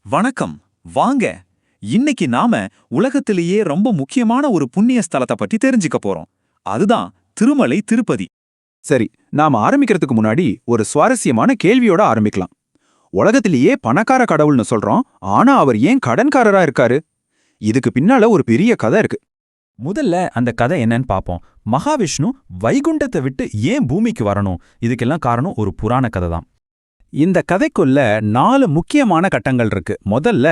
வணக்கம். வாங்க. இன்னைக்கு நாம உலகத்திலேயே ரொம்ப முக்கியமான ஒரு புண்ணிய ஸ்தலத்தை பத்தி தெரிஞ்சுக்க போறோம். அதுதான் திருமலை திருப்பதி. சரி, நாம ஆரம்பிக்கிறதுக்கு முன்னாடி ஒரு சுவாரஸ்யமான கேள்வியோட ஆரம்பிக்கலாம். உலகத்திலேயே பணக்கார கடவுள்னு சொல்றோம், ஆனா அவர் ஏன் கடன்காரரா இருக்காரு? இதுக்கு பின்னால ஒரு பெரிய கதை இருக்கு. முதல்ல அந்த கதை என்னன்னு பாப்போம். மகாவிஷ்ணு வைகுண்டத்தை விட்டு ஏன் பூமிக்கு வரணும்? இதுக்கெல்லாம் காரணம் ஒரு புராண கதை தான். இந்த கதைக்குள்ள 4 முக்கியமான கட்டங்கள் இருக்கு. முதல்ல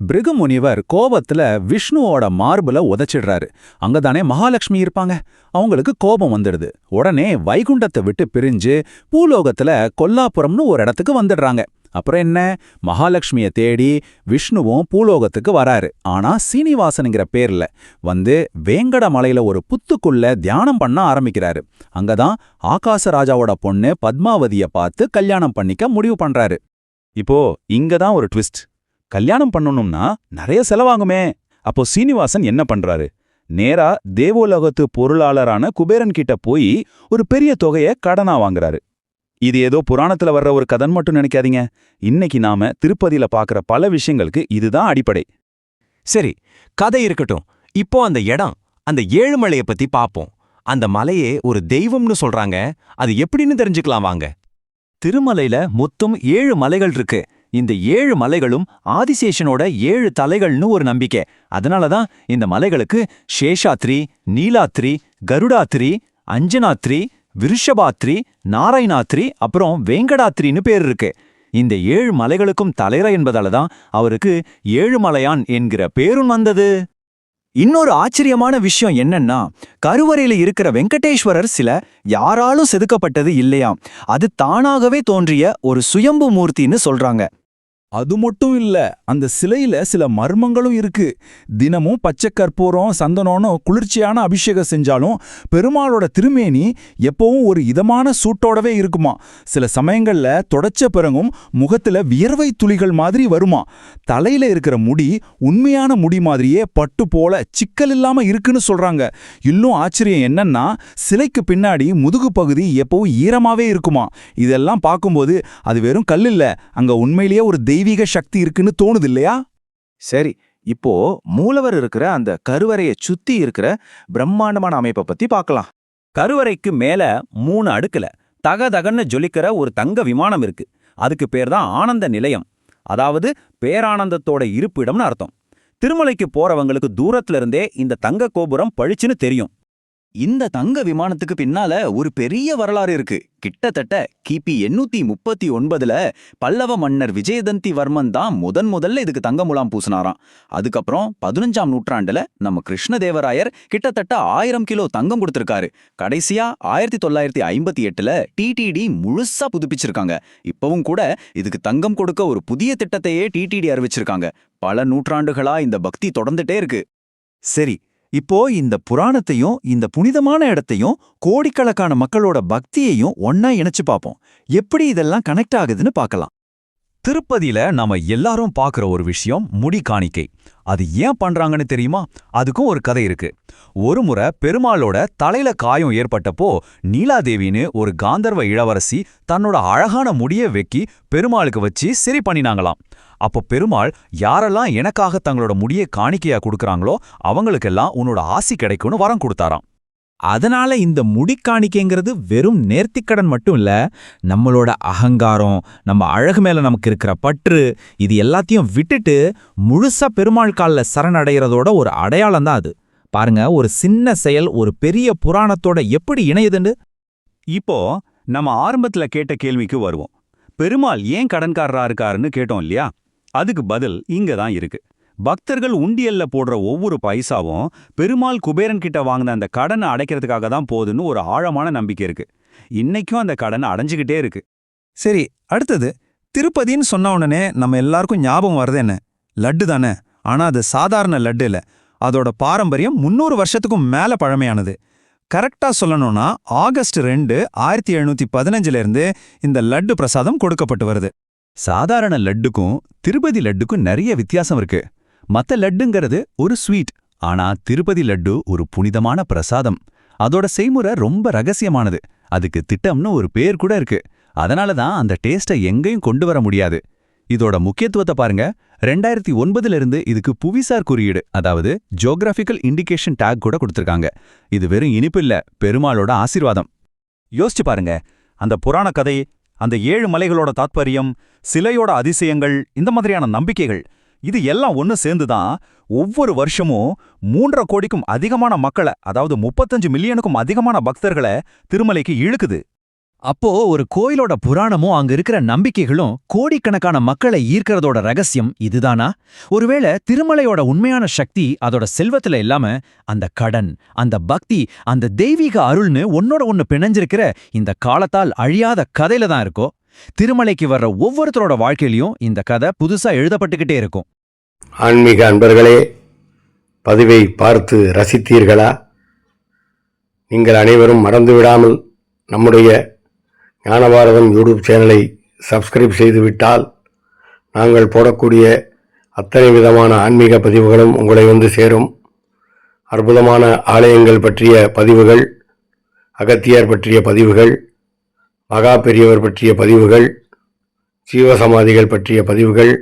பிருகு முனிவர் கோபத்துல விஷ்ணுவோட மார்புல உதைச்சிடுறாரு. அங்கதானே மகாலட்சுமி இருப்பாங்க. அவங்களுக்கு கோபம் வந்துடுது. உடனே வைகுண்டத்தை விட்டு பிரிஞ்சு பூலோகத்துல கொல்லாபுரம்னு ஒரு இடத்துக்கு வந்துடுறாங்க. அப்புறம் என்ன, மகாலட்சுமிய தேடி விஷ்ணுவும் பூலோகத்துக்கு வராரு. ஆனா சீனிவாசனுங்கிற பேர்ல வந்து வேங்கட மலையில ஒரு புத்துக்குள்ள தியானம் பண்ண ஆரம்பிக்கிறாரு. அங்கதான் ஆகாசராஜாவோட பொண்ணு பத்மாவதிய பார்த்து கல்யாணம் பண்ணிக்க முடிவு பண்றாரு. இப்போ இங்கதான் ஒரு ட்விஸ்ட். கல்யாணம் பண்ணணும்னா நிறைய செலவாகுமே. அப்போ சீனிவாசன் என்ன பண்றாரு? நேரா தேவோலோகத்து பொருளாளரான குபேரன் கிட்ட போய் ஒரு பெரிய தொகையை கடனா வாங்குறாரு. இது ஏதோ புராணத்துல வர்ற ஒரு கதை மட்டும் நினைக்காதீங்க. இன்னைக்கு நாம திருப்பதியில பாக்குற பல விஷயங்களுக்கு இதுதான் அடிப்படை. சரி, கதை இருக்கட்டும். இப்போ அந்த இடம், அந்த ஏழுமலைய பத்தி பாப்போம். அந்த மலையே ஒரு தெய்வம்னு சொல்றாங்க. அது எப்படின்னு தெரிஞ்சுக்கலாம் வாங்க. திருமலையில மொத்தம் 7 மலைகள் இருக்கு. இந்த 7 மலைகளும் ஆதிசேஷனோட 7 தலைகள்னு ஒரு நம்பிக்கை. அதனாலதான் இந்த மலைகளுக்கு சேஷாத்ரி, நீலாத்ரி, கருடாத்ரி, அஞ்சனாத்ரி, விருஷபாத்ரி, நாராயணாத்ரி, அப்புறம் வேங்கடாத்ரின்னு பேர் இருக்கு. இந்த 7 மலைகளுக்கும் தலைவர் என்பதாலதான் அவருக்கு ஏழுமலையான் என்கிற பேரும் வந்தது. இன்னொரு ஆச்சரியமான விஷயம் என்னன்னா, கருவறையில இருக்கிற வெங்கடேஸ்வரர் சிலை யாராலும் செதுக்கப்பட்டது இல்லையாம். அது தானாகவே தோன்றிய ஒரு சுயம்பு மூர்த்தின்னு சொல்றாங்க. அது மட்டும் இல்ல, அந்த சிலையில சில மர்மங்களும் இருக்கு. தினமும் பச்சை கற்பூரம் சந்தனம்னு குளிர்ச்சியான அபிஷேகம் செஞ்சாலும் பெருமாளோட திருமேனி எப்பவும் ஒரு இதமான சூட்டோடவே இருக்குமா. சில சமயங்கள்ல தொடச்ச பிறகும் முகத்துல வியர்வை துளிகள் மாதிரி வருமா. தலையில இருக்கிற முடி உண்மையான முடி மாதிரியே பட்டு போல சிக்கல் இல்லாம இருக்குன்னு சொல்றாங்க. இன்னும் ஆச்சரியம் என்னன்னா, சிலைக்கு பின்னாடி முதுகு பகுதி எப்பவும் ஈரமாவே இருக்குமா. இதெல்லாம் பார்க்கும்போது அது வெறும் கல் இல்ல, அங்க உண்மையிலேயே ஒரு தெய்வீக சக்தி இருக்குன்னு தோணுது இல்லையா? சரி, இப்போ மூலவர் இருக்கிற அந்த கருவறையை சுத்தி இருக்கிற பிரம்மாண்டமான அமைப்பை பத்தி பார்க்கலாம். கருவறைக்கு மேல 3 அடுக்குல தகதகன்னு ஜொலிக்கிற ஒரு தங்க விமானம் இருக்கு. அதுக்கு பேர் தான் ஆனந்த நிலையம். அதாவது பேரானந்தத்தோட இருப்பிடம்னு அர்த்தம். திருமலைக்கு போறவங்களுக்கு தூரத்துல இருந்தே இந்த தங்க கோபுரம் பளிச்சுன்னு தெரியும். இந்த தங்க விமானத்துக்கு பின்னால ஒரு பெரிய வரலாறு இருக்கு. கிட்டத்தட்ட கிபி 839ல பல்லவ மன்னர் விஜயதந்தி வர்மன் தான் முதல்ல இதுக்கு தங்க முலாம் பூசினாராம். அதுக்கப்புறம் 15ஆம் நூற்றாண்டுல நம்ம கிருஷ்ணதேவராயர் கிட்டத்தட்ட 1000 கிலோ தங்கம் கொடுத்திருக்காரு. கடைசியா 1958ல டிடிடி முழுசா புதுப்பிச்சிருக்காங்க. இப்பவும் கூட இதுக்கு தங்கம் கொடுக்க ஒரு புதிய திட்டத்தையே டிடிடி அறிவிச்சிருக்காங்க. பல நூற்றாண்டுகளா இந்த பக்தி தொடர்ந்துட்டே இருக்கு. சரி, இப்போ இந்த புராணத்தையும் இந்த புனிதமான இடத்தையும் கோடிக்கணக்கான மக்களோட பக்தியையும் ஒன்னா இணைச்சு பார்ப்போம். எப்படி இதெல்லாம் கனெக்ட் ஆகுதுன்னு பார்க்கலாம். திருப்பதியில நாம எல்லாரும் பார்க்குற ஒரு விஷயம் முடி காணிக்கை. அது ஏன் பண்றாங்கன்னு தெரியுமா? அதுக்கும் ஒரு கதை இருக்கு. ஒரு முறை பெருமாளோட தலையில காயம் ஏற்பட்டப்போ நீலாதேவின்னு ஒரு காந்தர்வ இளவரசி தன்னோட அழகான முடிய வெக்கி பெருமாளுக்கு வச்சு சரி பண்ணினாங்களாம். அப்போ பெருமாள் யாரெல்லாம் எனக்காக தங்களோட முடியை காணிக்கையா கொடுக்கறாங்களோ அவங்களுக்கெல்லாம் உன்னோட ஆசி கிடைக்கும்னு வரம் கொடுத்தாராம். அதனால இந்த முடிக்காணிக்கைங்கிறது வெறும் நேர்த்திக்கடன் மட்டும் இல்ல, நம்மளோட அகங்காரம், நம்ம அழகு மேல நமக்கு இருக்கிற பற்று, இது எல்லாத்தையும் விட்டுட்டு முழுசா பெருமாள் கால்ல சரணடைகிறதோட ஒரு அடையாளம் தான் அது. பாருங்க, ஒரு சின்ன செயல் ஒரு பெரிய புராணத்தோட எப்படி இணையுதுன்னு. இப்போ நம்ம ஆரம்பத்துல கேட்ட கேள்விக்கு வருவோம். பெருமாள் ஏன் கடன்காரரா இருக்காருன்னு கேட்டோம் இல்லையா? அதுக்கு பதில் இங்க தான் இருக்கு. பக்தர்கள் உண்டியல்ல போடுற ஒவ்வொரு பைசாவும் பெருமாள் குபேரன் கிட்ட வாங்கின அந்த கடனை அடைக்கிறதுக்காக தான் போகுதுன்னு ஒரு ஆழமான நம்பிக்கை இருக்கு. இன்னைக்கும் அந்த கடனை அடைஞ்சுக்கிட்டே இருக்கு. சரி, அடுத்தது திருப்பதின்னு சொன்ன உடனே நம்ம எல்லாருக்கும் ஞாபகம் வருது என்ன? லட்டு தானே. ஆனா அது சாதாரண லட்டு இல்ல. அதோட பாரம்பரியம் 300 வருஷத்துக்கும் மேல பழமையானது. கரெக்டா சொல்லணும்னா ஆகஸ்ட் 2, 1715 இருந்து இந்த லட்டு பிரசாதம் கொடுக்கப்பட்டு வருது. சாதாரண லட்டுக்கும் திருப்பதி லட்டுக்கும் நிறைய வித்தியாசம் இருக்கு. மத்த லட்டுங்கிறது ஒரு ஸ்வீட், ஆனா திருப்பதி லட்டு ஒரு புனிதமான பிரசாதம். அதோட செய்முறை ரொம்ப ரகசியமானது. அதுக்கு திட்டம்னு ஒரு பேர் கூட இருக்கு. அதனால தான் அந்த டேஸ்ட்டை எங்கேயும் கொண்டு வர முடியாது. இதோட முக்கியத்துவத்தை பாருங்க. 2009 இருந்து இதுக்கு புவிசார் குறியீடு, அதாவது ஜியோகிராபிக்கல் இண்டிகேஷன் டேக் கூட கொடுத்திருக்காங்க. இது வெறும் இனிப்பு இல்ல, பெருமாளோட ஆசீர்வாதம். யோசிச்சு பாருங்க, அந்த புராண கதை, அந்த 7 மலைகளோட தாத்பரியம், சிலையோட அதிசயங்கள், இந்த மாதிரியான நம்பிக்கைகள், இது எல்லாம் ஒன்னு சேர்ந்துதான் ஒவ்வொரு வருஷமும் 3.5 கோடிக்கும் அதிகமான மக்களை, அதாவது 35 மில்லியனுக்கும் அதிகமான பக்தர்களை திருமலைக்கு இழுக்குது. அப்போ ஒரு கோயிலோட புராணமும் அங்க இருக்கிற நம்பிக்கைகளும் கோடிக்கணக்கான மக்களை ஈர்க்கிறதோட ரகசியம் இதுதானா? ஒருவேளை திருமலையோட உண்மையான சக்தி அதோட செல்வத்துல இல்லாம அந்த கடன், அந்த பக்தி, அந்த தெய்வீக அருள்னு ஒன்னோட ஒன்னு பிணைஞ்சிருக்கிற இந்த காலத்தால் அழியாத கதையில தான் இருக்கோ? திருமலைக்கு வர்ற ஒவ்வொருத்தரோட வாழ்க்கையிலயும் இந்த கதை புதுசா எழுதப்பட்டுக்கிட்டே இருக்கும். ஆன்மீக அன்பர்களே, பதிவை பார்த்து ரசித்தீர்களா? நீங்கள் அனைவரும் மறந்துவிடாமல் நம்முடைய ஞானபாரதம் யூடியூப் சேனலை சப்ஸ்கிரைப் செய்துவிட்டால் நாங்கள் போடக்கூடிய அத்தனை விதமான ஆன்மீக பதிவுகளும் உங்களை வந்து சேரும். அற்புதமான ஆலயங்கள் பற்றிய பதிவுகள், அகத்தியர் பற்றிய பதிவுகள், மகா பெரியவர் பற்றிய பதிவுகள், ஜீவசமாதிகள் பற்றிய பதிவுகள்,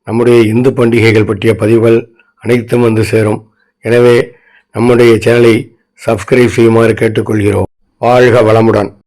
நம்முடைய இந்து பண்டிகைகள் பற்றிய பதிவுகள் அனைத்தும் வந்து சேரும். எனவே நம்முடைய சேனலை சப்ஸ்கிரைப் செய்யுமாறு கேட்டுக்கொள்கிறோம். வாழ்க வளமுடன்.